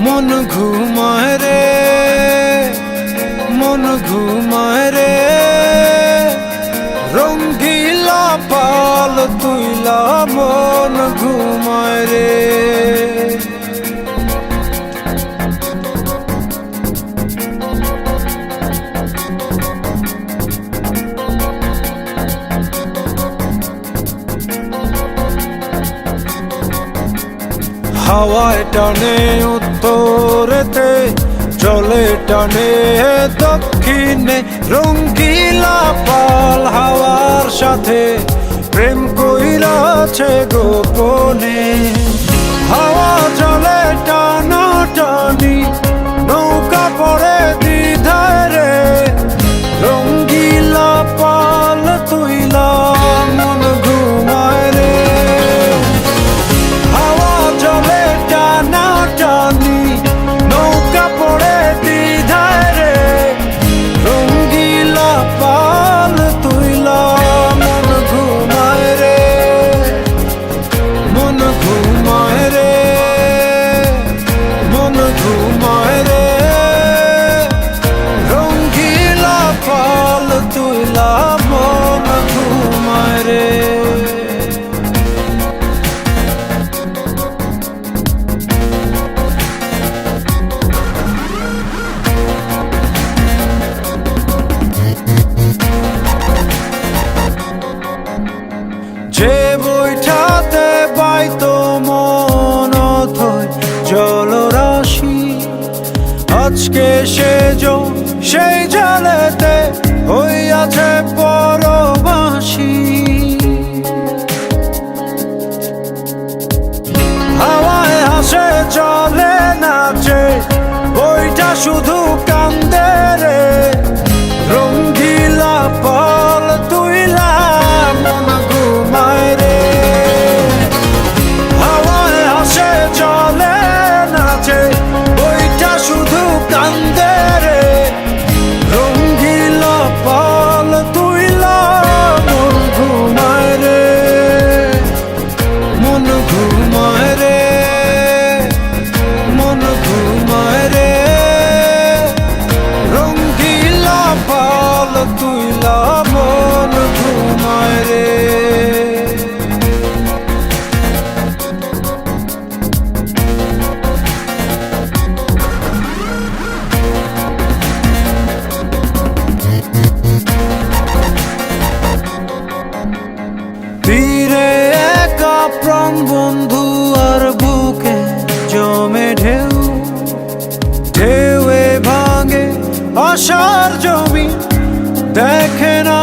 মন ঘুমায় রে, মন ঘুমায় রে, রঙ্গিলা পাল তুইলা মন ঘুমায় রে। হাওয়ায় টানে উত্তরেতে, জলে টানে দক্ষিণে, রঙ্গিলা পাল হাওয়ার সাথে প্রেম কইরাছে গোপনে। হাওয়া জলে টানা টানি, নৌকা পড়ে দ্বিধায় রে, রঙ্গিলা পাল তুইলা মন ঘুমায় রে। হাওয়া জলে টানা টানি, নৌকা পড়ে দ্বিধায় রে, রঙ্গিলা পাল তুইলা মন ঘুমায় রে, মন ঘুমায় রে, মন ঘুমায় রে, রঙ্গিলা পাল তুইলা মন ঘুমায় রে। যে বইটাতে বাইতো মন অথই জলরাশি, আজকে সেই জলেতে হইয়াছে পরবাসী। হাওয়ায় হাসে চলে নাচে, বইটা শুধু কান্দে রে, রঙ্গিলা পাল তুইলা মন ঘুমায় রে। হাওয়ায় হাসে চলে নাচে, বইটা শুধু কান্দে রে, রঙ্গিলা পাল তুইলা মন ঘুমায় রে, মন ঘুমায় রে, মন ঘুমায় রে, রঙ্গিলা পাল তুইলা মন ঘুমায় রে। তীরে একা প্রাণ বন্ধু আর বুকে জমে ঢেউ, ঢেউয়ে ভাঙে আশার জমি, দেখে না